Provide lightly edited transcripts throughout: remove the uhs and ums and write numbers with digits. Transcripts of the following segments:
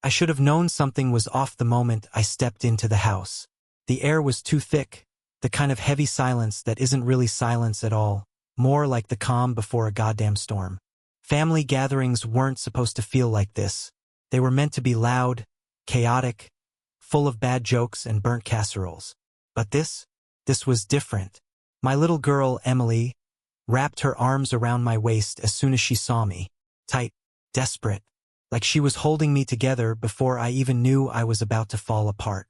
I should have known something was off the moment I stepped into the house. The air was too thick, the kind of heavy silence that isn't really silence at all, more like the calm before a goddamn storm. Family gatherings weren't supposed to feel like this. They were meant to be loud, chaotic, full of bad jokes and burnt casseroles. But this was different. My little girl, Emily, wrapped her arms around my waist as soon as she saw me. Tight, desperate, like she was holding me together before I even knew I was about to fall apart.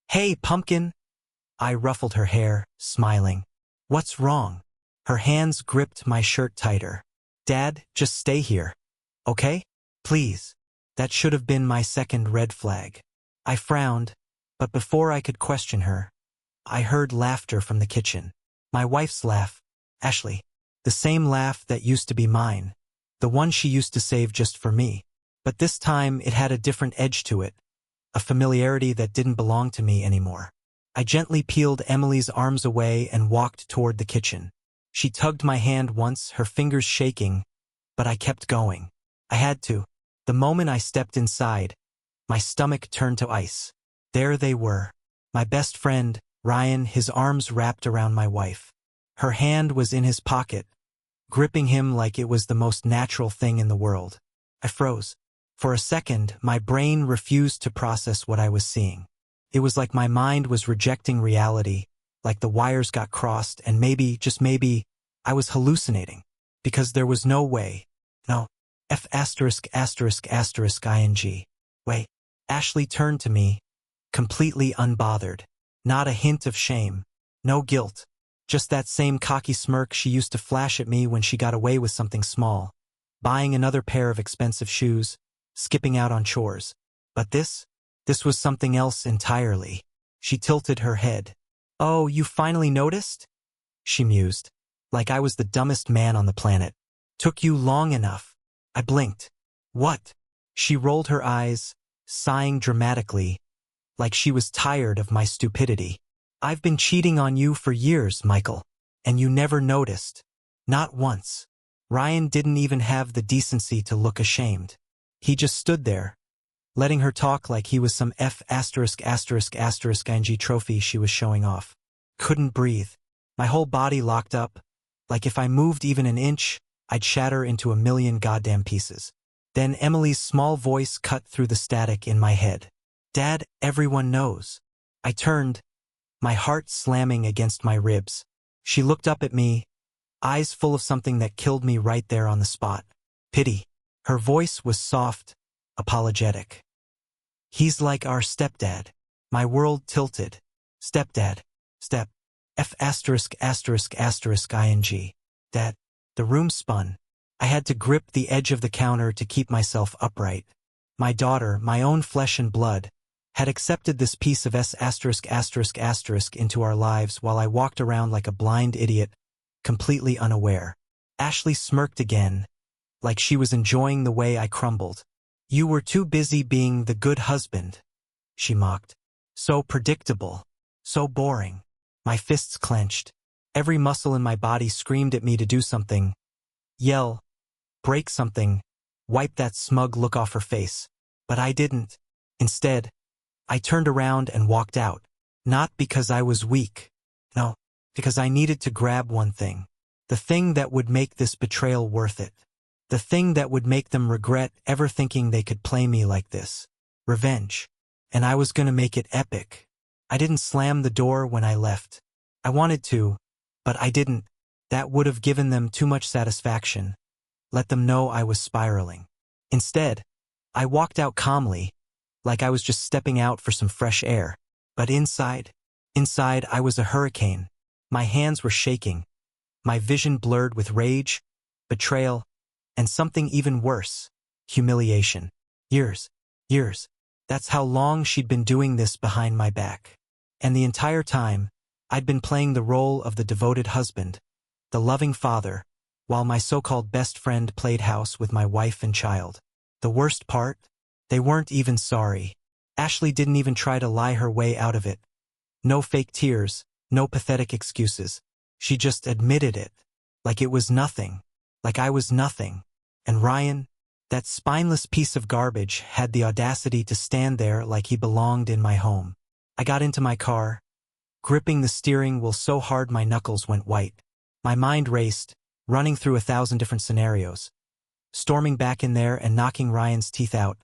"Hey, pumpkin!" I ruffled her hair, smiling. "What's wrong?" Her hands gripped my shirt tighter. "Dad, just stay here. Okay? Please." That should have been my second red flag. I frowned, but before I could question her, I heard laughter from the kitchen. My wife's laugh, Ashley. The same laugh that used to be mine. The one she used to save just for me. But this time it had a different edge to it. A familiarity that didn't belong to me anymore. I gently peeled Emily's arms away and walked toward the kitchen. She tugged my hand once, her fingers shaking, but I kept going. I had to. The moment I stepped inside, my stomach turned to ice. There they were. My best friend, Ryan, his arms wrapped around my wife. Her hand was in his pocket, gripping him like it was the most natural thing in the world. I froze. For a second, my brain refused to process what I was seeing. It was like my mind was rejecting reality, like the wires got crossed and maybe, just maybe, I was hallucinating. Because there was no way. No. ****ing. Way. Ashley turned to me, completely unbothered. Not a hint of shame. No guilt. Just that same cocky smirk she used to flash at me when she got away with something small. Buying another pair of expensive shoes, skipping out on chores. But this was something else entirely. She tilted her head. "Oh, you finally noticed?" she mused. Like I was the dumbest man on the planet. "Took you long enough." I blinked. "What?" She rolled her eyes, sighing dramatically, like she was tired of my stupidity. "I've been cheating on you for years, Michael, and you never noticed. Not once." Ryan didn't even have the decency to look ashamed. He just stood there, letting her talk like he was some *****ing trophy she was showing off. Couldn't breathe. My whole body locked up, like if I moved even an inch, I'd shatter into a million goddamn pieces. Then Emily's small voice cut through the static in my head. "Dad, everyone knows." I turned, my heart slamming against my ribs. She looked up at me, eyes full of something that killed me right there on the spot. Pity. Her voice was soft, apologetic. "He's like our stepdad." My world tilted. Stepdad. Step. *****ing. Dad. The room spun. I had to grip the edge of the counter to keep myself upright. My daughter, my own flesh and blood, had accepted this piece of into our lives while I walked around like a blind idiot, completely unaware. Ashley smirked again, like she was enjoying the way I crumbled. "You were too busy being the good husband," she mocked. "So predictable. So boring." My fists clenched. Every muscle in my body screamed at me to do something. Yell. Break something. Wipe that smug look off her face. But I didn't. Instead, I turned around and walked out. Not because I was weak. No, because I needed to grab one thing. The thing that would make this betrayal worth it. The thing that would make them regret ever thinking they could play me like this. Revenge. And I was gonna make it epic. I didn't slam the door when I left. I wanted to, but I didn't. That would have given them too much satisfaction. Let them know I was spiraling. Instead, I walked out calmly, like I was just stepping out for some fresh air. But inside I was a hurricane. My hands were shaking. My vision blurred with rage, betrayal, and something even worse, humiliation. Years. That's how long she'd been doing this behind my back. And the entire time, I'd been playing the role of the devoted husband, the loving father, while my so-called best friend played house with my wife and child. The worst part? They weren't even sorry. Ashley didn't even try to lie her way out of it. No fake tears, no pathetic excuses. She just admitted it, like it was nothing, like I was nothing. And Ryan, That spineless piece of garbage had the audacity to stand there like he belonged in my home. I got into my car, gripping the steering wheel so hard my knuckles went white. My mind raced, running through 1,000 different scenarios. Storming back in there and knocking Ryan's teeth out,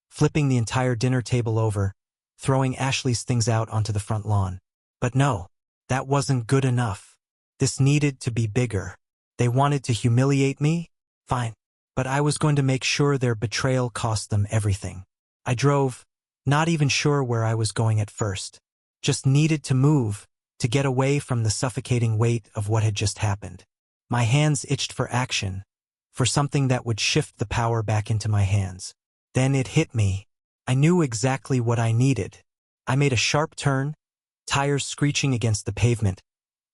flipping the entire dinner table over, throwing Ashley's things out onto the front lawn. But no, that wasn't good enough. This needed to be bigger. They wanted to humiliate me? Fine. But I was going to make sure their betrayal cost them everything. I drove, not even sure where I was going at first. Just needed to move, to get away from the suffocating weight of what had just happened. My hands itched for action, for something that would shift the power back into my hands. Then it hit me. I knew exactly what I needed. I made a sharp turn, tires screeching against the pavement,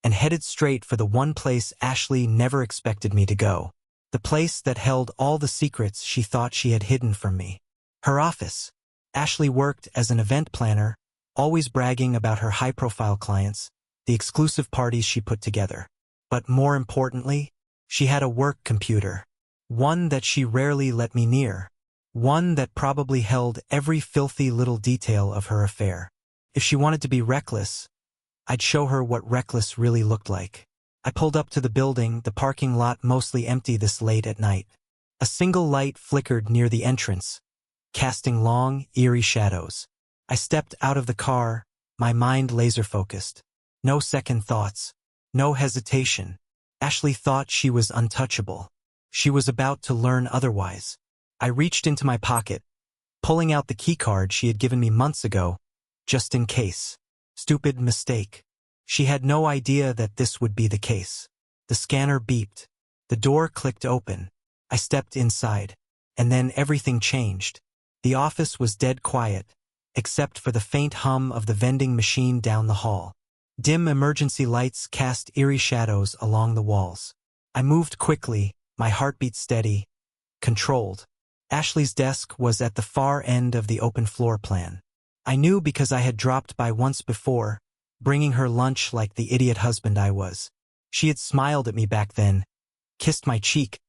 and headed straight for the one place Ashley never expected me to go. The place that held all the secrets she thought she had hidden from me. Her office. Ashley worked as an event planner, always bragging about her high-profile clients, the exclusive parties she put together. But more importantly, she had a work computer. One that she rarely let me near. One that probably held every filthy little detail of her affair. If she wanted to be reckless, I'd show her what reckless really looked like. I pulled up to the building, the parking lot mostly empty this late at night. A single light flickered near the entrance, casting long, eerie shadows. I stepped out of the car, my mind laser-focused. No second thoughts. No hesitation. Ashley thought she was untouchable. She was about to learn otherwise. I reached into my pocket, pulling out the keycard she had given me months ago, just in case. Stupid mistake. She had no idea that this would be the case. The scanner beeped. The door clicked open. I stepped inside. And then everything changed. The office was dead quiet, except for the faint hum of the vending machine down the hall. Dim emergency lights cast eerie shadows along the walls. I moved quickly, my heartbeat steady, controlled. Ashley's desk was at the far end of the open floor plan. I knew because I had dropped by once before, bringing her lunch like the idiot husband I was. She had smiled at me back then, kissed my cheek,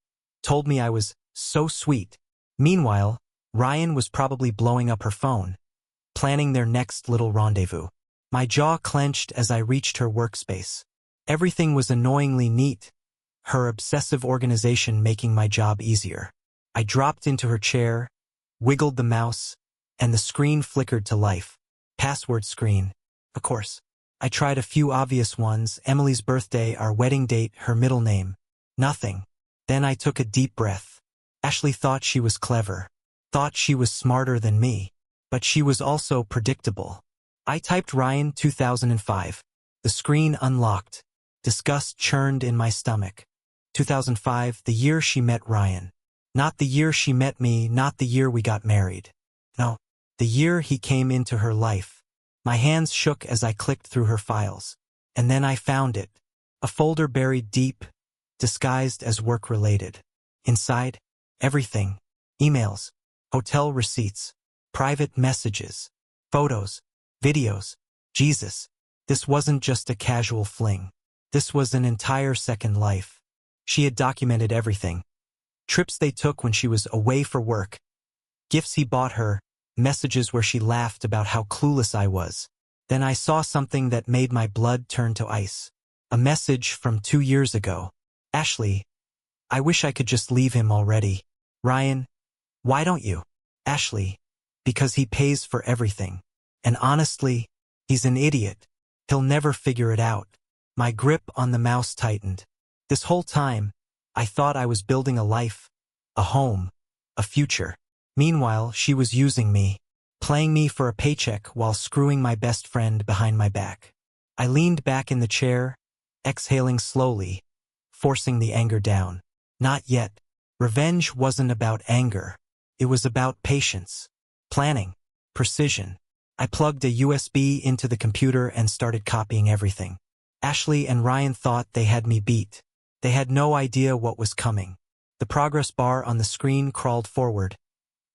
told me I was so sweet. Meanwhile, Ryan was probably blowing up her phone, planning their next little rendezvous. My jaw clenched as I reached her workspace. Everything was annoyingly neat, her obsessive organization making my job easier. I dropped into her chair, wiggled the mouse, and the screen flickered to life. Password screen, of course. I tried a few obvious ones: Emily's birthday, our wedding date, her middle name. Nothing. Then I took a deep breath. Ashley thought she was clever, thought she was smarter than me, but she was also predictable. I typed Ryan 2005. The screen unlocked. Disgust churned in my stomach. 2005, the year she met Ryan. Not the year she met me, not the year we got married. No, the year he came into her life. My hands shook as I clicked through her files. And then I found it. A folder buried deep, disguised as work-related. Inside, everything. Emails, hotel receipts, private messages, photos, videos. Jesus, this wasn't just a casual fling. This was an entire second life. She had documented everything. Trips they took when she was away for work. Gifts he bought her. Messages where she laughed about how clueless I was. Then I saw something that made my blood turn to ice. A message from 2 years ago. Ashley, I wish I could just leave him already. Ryan, why don't you? Ashley, because he pays for everything. And honestly, he's an idiot. He'll never figure it out. My grip on the mouse tightened. This whole time, I thought I was building a life, a home, a future. Meanwhile, she was using me, playing me for a paycheck while screwing my best friend behind my back. I leaned back in the chair, exhaling slowly, forcing the anger down. Not yet. Revenge wasn't about anger. It was about patience, planning, precision. I plugged a USB into the computer and started copying everything. Ashley and Ryan thought they had me beat. They had no idea what was coming. The progress bar on the screen crawled forward,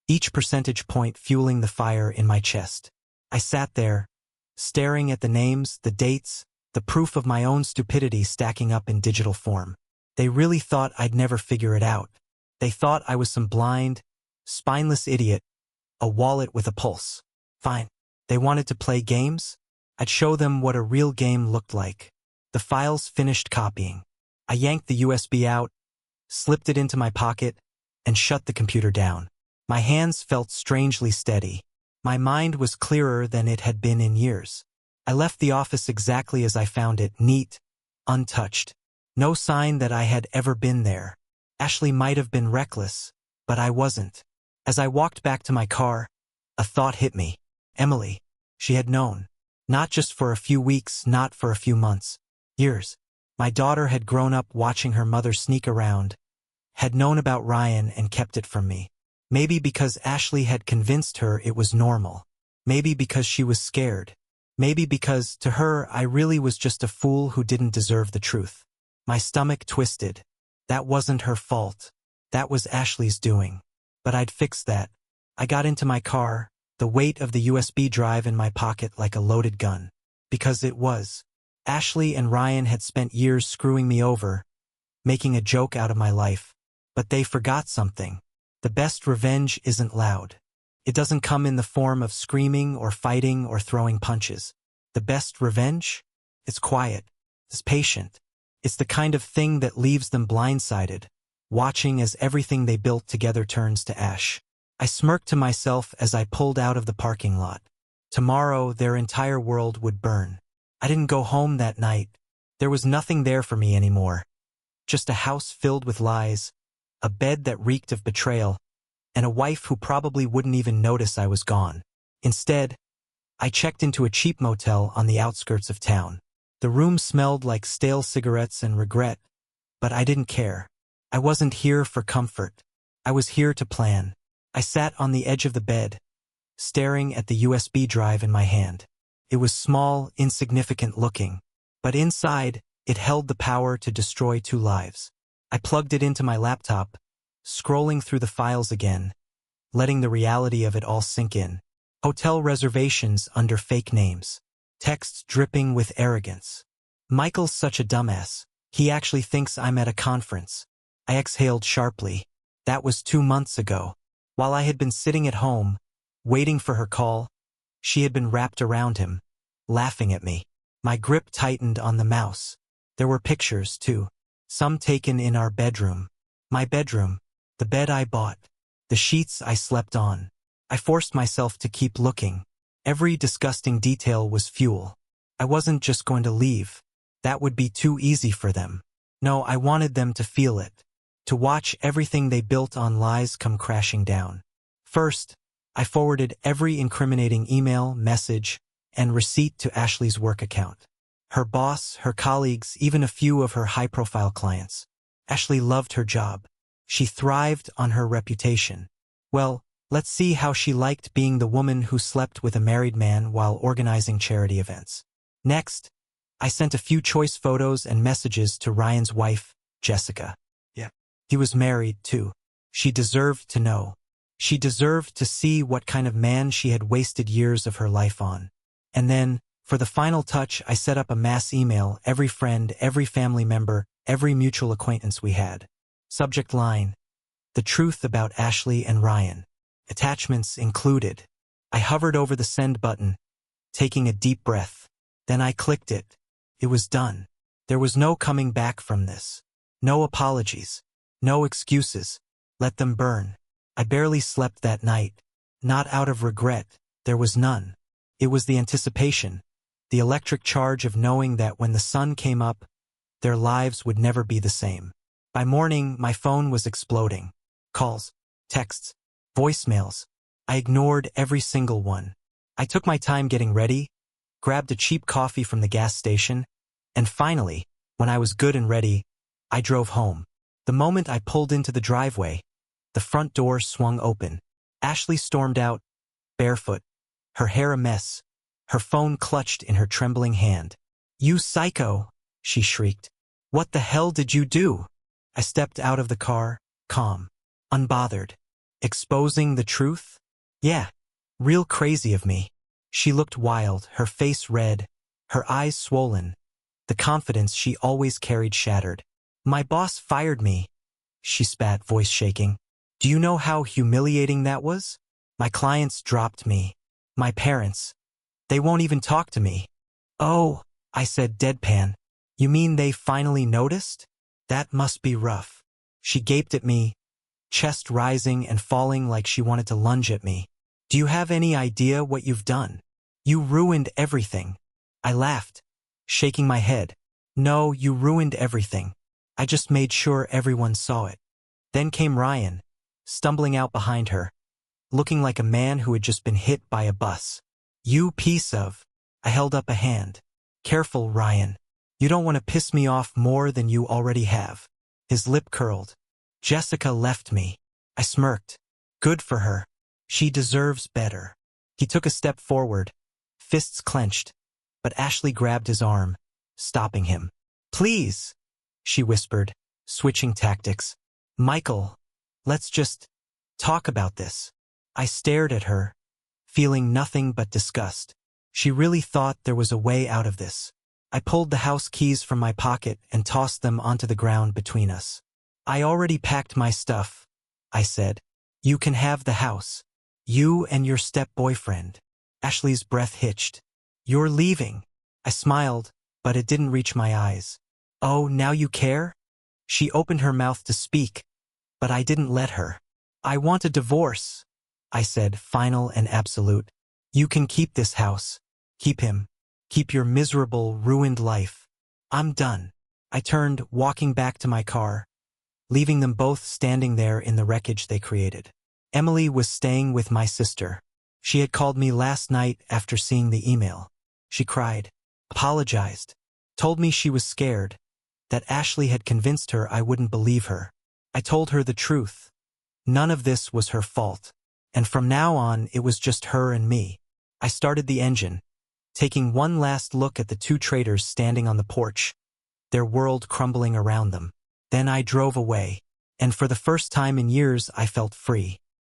each percentage point fueling the fire in my chest. I sat there, staring at the names, the dates, the proof of my own stupidity stacking up in digital form. They really thought I'd never figure it out. They thought I was some blind, Spineless idiot. A wallet with a pulse. Fine. They wanted to play games? I'd show them what a real game looked like. The files finished copying. I yanked the USB out, slipped it into my pocket, and shut the computer down. My hands felt strangely steady. My mind was clearer than it had been in years. I left the office exactly as I found it, neat, untouched. No sign that I had ever been there. Ashley might have been reckless, but I wasn't. As I walked back to my car, a thought hit me. Emily. She had known. Not just for a few weeks, not for a few months. Years. My daughter had grown up watching her mother sneak around, had known about Ryan and kept it from me. Maybe because Ashley had convinced her it was normal. Maybe because she was scared. Maybe because, to her, I really was just a fool who didn't deserve the truth. My stomach twisted. That wasn't her fault. That was Ashley's doing. But I'd fix that. I got into my car, the weight of the USB drive in my pocket like a loaded gun. Because it was. Ashley and Ryan had spent years screwing me over, making a joke out of my life. But they forgot something. The best revenge isn't loud. It doesn't come in the form of screaming or fighting or throwing punches. The best revenge? It's quiet. It's patient. It's the kind of thing that leaves them blindsided, watching as everything they built together turns to ash. I smirked to myself as I pulled out of the parking lot. Tomorrow, their entire world would burn. I didn't go home that night. There was nothing there for me anymore. Just a house filled with lies, a bed that reeked of betrayal, and a wife who probably wouldn't even notice I was gone. Instead, I checked into a cheap motel on the outskirts of town. The room smelled like stale cigarettes and regret, but I didn't care. I wasn't here for comfort. I was here to plan. I sat on the edge of the bed, staring at the USB drive in my hand. It was small, insignificant looking, but inside, it held the power to destroy 2 lives. I plugged it into my laptop, scrolling through the files again, letting the reality of it all sink in. Hotel reservations under fake names. Texts dripping with arrogance. Michael's such a dumbass. He actually thinks I'm at a conference. I exhaled sharply. That was 2 months ago. While I had been sitting at home, waiting for her call, she had been wrapped around him, laughing at me. My grip tightened on the mouse. There were pictures, too. Some taken in our bedroom. My bedroom. The bed I bought. The sheets I slept on. I forced myself to keep looking. Every disgusting detail was fuel. I wasn't just going to leave. That would be too easy for them. No, I wanted them to feel it. To watch everything they built on lies come crashing down. First, I forwarded every incriminating email, message, and receipt to Ashley's work account. Her boss, her colleagues, even a few of her high-profile clients. Ashley loved her job. She thrived on her reputation. Well, let's see how she liked being the woman who slept with a married man while organizing charity events. Next, I sent a few choice photos and messages to Ryan's wife, Jessica. He was married, too. She deserved to know. She deserved to see what kind of man she had wasted years of her life on. And then, for the final touch, I set up a mass email, every friend, every family member, every mutual acquaintance we had. Subject line: the truth about Ashley and Ryan. Attachments included. I hovered over the send button, taking a deep breath. Then I clicked it. It was done. There was no coming back from this. No apologies. No excuses. Let them burn. I barely slept that night. Not out of regret. There was none. It was the anticipation, the electric charge of knowing that when the sun came up, their lives would never be the same. By morning, my phone was exploding. Calls, texts, voicemails. I ignored every single one. I took my time getting ready, grabbed a cheap coffee from the gas station, and finally, when I was good and ready, I drove home. The moment I pulled into the driveway, the front door swung open. Ashley stormed out, barefoot, her hair a mess, her phone clutched in her trembling hand. "You psycho!" she shrieked. "What the hell did you do?" I stepped out of the car, calm, unbothered. Exposing the truth? Yeah, real crazy of me. She looked wild, her face red, her eyes swollen, the confidence she always carried shattered. "My boss fired me," she spat, voice shaking. Do you know how humiliating that was? My clients dropped me. My parents. They won't even talk to me. Oh, I said deadpan. You mean they finally noticed? That must be rough. She gaped at me, chest rising and falling like she wanted to lunge at me. Do you have any idea what you've done? You ruined everything. I laughed, shaking my head. No, you ruined everything. I just made sure everyone saw it. Then came Ryan, stumbling out behind her, looking like a man who had just been hit by a bus. You piece of... I held up a hand. Careful, Ryan. You don't want to piss me off more than you already have. His lip curled. Jessica left me. I smirked. Good for her. She deserves better. He took a step forward, fists clenched, but Ashley grabbed his arm, stopping him. Please, she whispered, switching tactics. Michael, let's just talk about this. I stared at her, feeling nothing but disgust. She really thought there was a way out of this. I pulled the house keys from my pocket and tossed them onto the ground between us. I already packed my stuff, I said. You can have the house. You and your step-boyfriend. Ashley's breath hitched. You're leaving. I smiled, but it didn't reach my eyes. Oh, now you care? She opened her mouth to speak, but I didn't let her. I want a divorce, I said, final and absolute. You can keep this house. Keep him. Keep your miserable, ruined life. I'm done. I turned, walking back to my car, leaving them both standing there in the wreckage they created. Emily was staying with my sister. She had called me last night after seeing the email. She cried, apologized, told me she was scared, that Ashley had convinced her I wouldn't believe her. I told her the truth. None of this was her fault, and from now on it was just her and me. I started the engine, taking one last look at the two traitors standing on the porch, their world crumbling around them. Then I drove away, and for the first time in years I felt free.